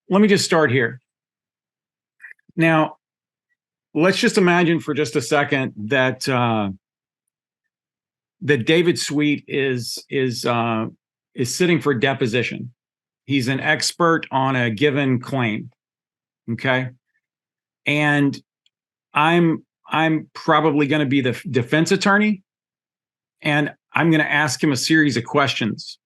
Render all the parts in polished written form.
let me just start here. Now, let's just imagine for just a second that that David Sweet is sitting for deposition. He's an expert on a given claim. Okay. And I'm probably going to be the defense attorney, and I'm going to ask him a series of questions.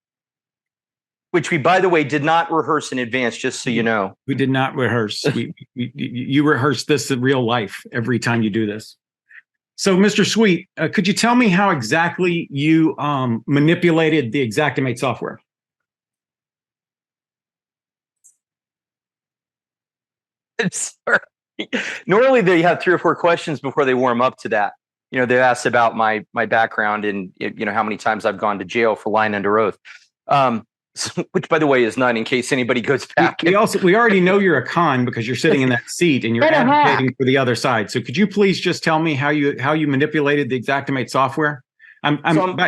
Which we, by the way, did not rehearse in advance, just so you know. We did not rehearse. You rehearse this in real life every time you do this. So, Mr. Sweet, could you tell me how exactly you manipulated the Xactimate software? Sorry. Normally they have 3 or 4 questions before they warm up to that. You know, they asked about my background and, you know, how many times I've gone to jail for lying under oath. Which, by the way, is none, in case anybody goes back. We already know you're a con because you're sitting in that seat and you're advocating for the other side. So could you please just tell me how you manipulated the Xactimate software?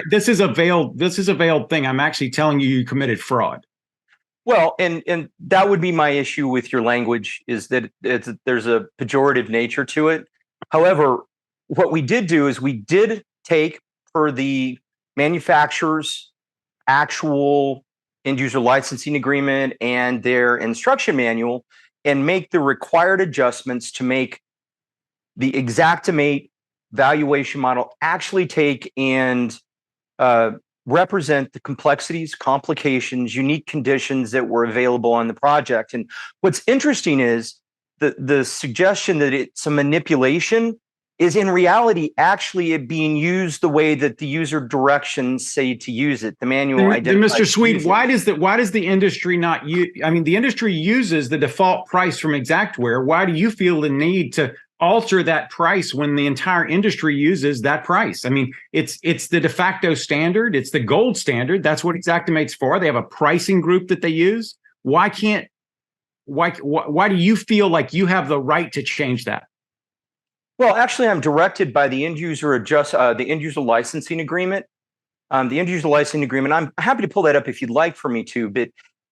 This is a veiled thing. I'm actually telling you committed fraud. Well, and that would be my issue with your language, is that there's a pejorative nature to it. However, what we did do is we did take, per the manufacturer's actual end user licensing agreement and their instruction manual, and make the required adjustments to make the Xactimate valuation model actually take and represent the complexities, complications, unique conditions that were available on the project. And what's interesting is the suggestion that it's a manipulation is in reality actually it being used the way that the user directions say to use it. The manual identifies. Mr. Sweet, why does the industry not use? I mean, the industry uses the default price from Xactware. Why do you feel the need to alter that price when the entire industry uses that price? I mean, it's the de facto standard. It's the gold standard. That's what Xactimate's for. They have a pricing group that they use. Why do you feel like you have the right to change that? Well, actually, I'm directed by the end user licensing agreement. The end user licensing agreement, I'm happy to pull that up if you'd like for me to, but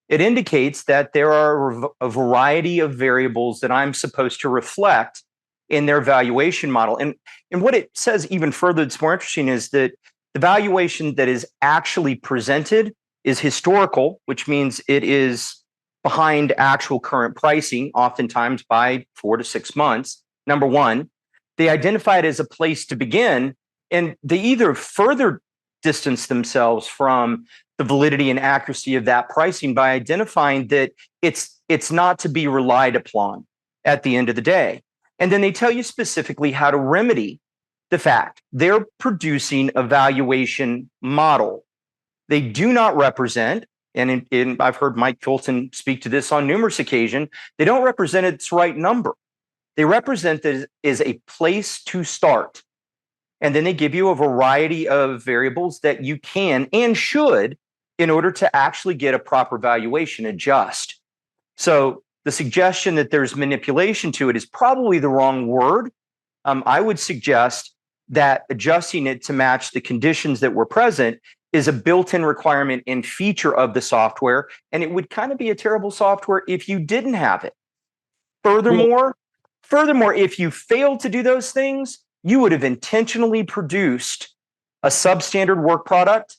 it indicates that there are a variety of variables that I'm supposed to reflect in their valuation model. And what it says even further that's more interesting is that the valuation that is actually presented is historical, which means it is behind actual current pricing, oftentimes by 4 to 6 months, number one. They identify it as a place to begin, and they either further distance themselves from the validity and accuracy of that pricing by identifying that it's not to be relied upon at the end of the day. And then they tell you specifically how to remedy the fact they're producing a valuation model. They do not represent, and I've heard Mike Fulton speak to this on numerous occasions, they don't represent its right number. They represent that as a place to start. And then they give you a variety of variables that you can and should, in order to actually get a proper valuation, adjust. So the suggestion that there's manipulation to it is probably the wrong word. I would suggest that adjusting it to match the conditions that were present is a built-in requirement and feature of the software. And it would kind of be a terrible software if you didn't have it. Furthermore, if you failed to do those things, you would have intentionally produced a substandard work product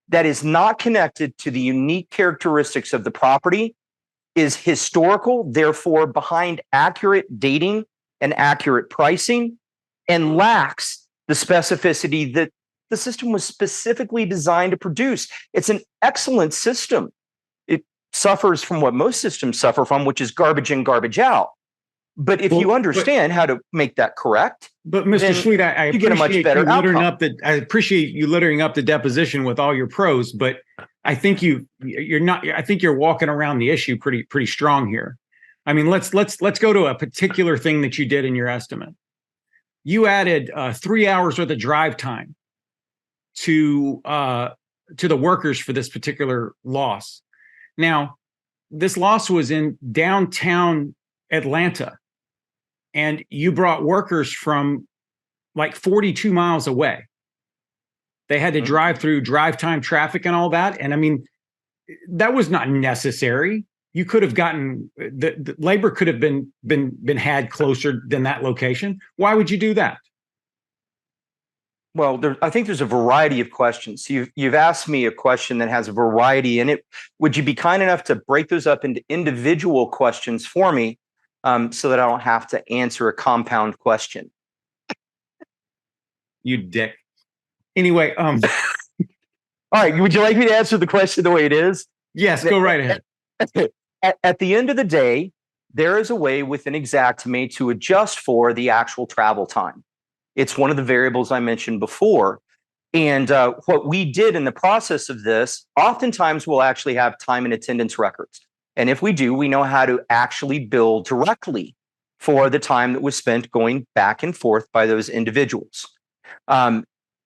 that is not connected to the unique characteristics of the property, is historical, therefore behind accurate dating and accurate pricing, and lacks the specificity that the system was specifically designed to produce. It's an excellent system. It suffers from what most systems suffer from, which is garbage in, garbage out. But if you understand how to make that correct, but Mr. Sweet, I get a much better outcome. I appreciate you littering up the deposition with all your pros, but I think you're not. I think you're walking around the issue pretty strong here. I mean, let's go to a particular thing that you did in your estimate. You added 3 hours worth of drive time to the workers for this particular loss. Now, this loss was in downtown Atlanta, and you brought workers from like 42 miles away. They had to drive through drive time traffic and all that. And I mean, that was not necessary. you could have gotten the labor could have been had closer than that location. Why would you do that? Well, I think there's a variety of questions. You've asked me a question that has a variety in it. Would you be kind enough to break those up into individual questions for me, so that I don't have to answer a compound question? You dick. Anyway, All right. Would you like me to answer the question the way it is? yes, go right ahead. At the end of the day, there is a way within Xactimate to adjust for the actual travel time. It's one of the variables I mentioned before. And what we did in the process of this, oftentimes we'll actually have time and attendance records. And if we do, we know how to actually bill directly for the time that was spent going back and forth by those individuals.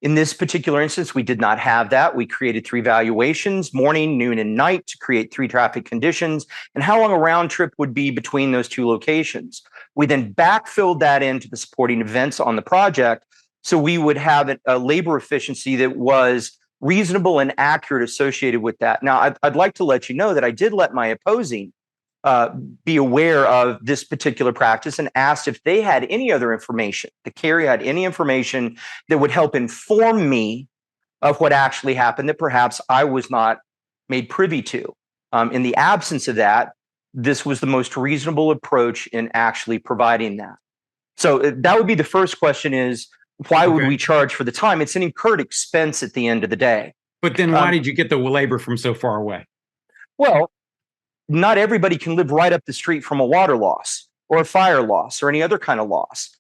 In this particular instance, we did not have that. We created 3 valuations, morning, noon, and night, to create 3 traffic conditions and how long a round trip would be between those 2 locations. We then backfilled that into the supporting events on the project, so we would have a labor efficiency that was reasonable and accurate associated with that. Now, I'd like to let you know that I did let my opposing be aware of this particular practice and asked if they had any other information, the carrier had any information that would help inform me of what actually happened that perhaps I was not made privy to. In the absence of that, this was the most reasonable approach in actually providing that. So that would be the first question: is why would we charge for the time? It's an incurred expense at the end of the day. But then why did you get the labor from so far away? Well, not everybody can live right up the street from a water loss or a fire loss or any other kind of loss,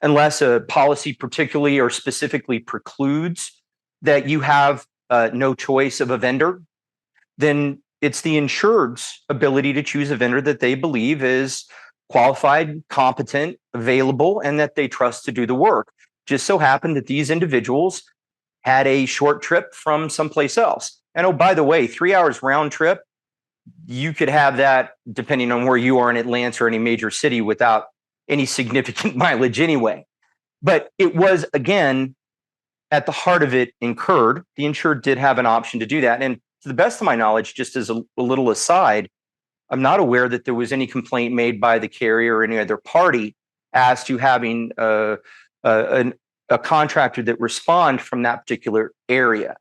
unless a policy particularly or specifically precludes that you have no choice of a vendor. Then it's the insured's ability to choose a vendor that they believe is qualified, competent, available, and that they trust to do the work. Just so happened that these individuals had a short trip from someplace else. And oh, by the way, 3 hours round trip, you could have that depending on where you are in Atlanta or any major city without any significant mileage anyway. But it was, again, at the heart of it, incurred. The insured did have an option to do that. And to the best of my knowledge, just as a little aside, I'm not aware that there was any complaint made by the carrier or any other party as to having a contractor that respond from that particular area.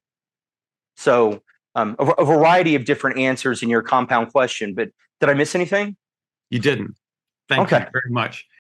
So a variety of different answers in your compound question, but did I miss anything? You didn't. Thank you very much.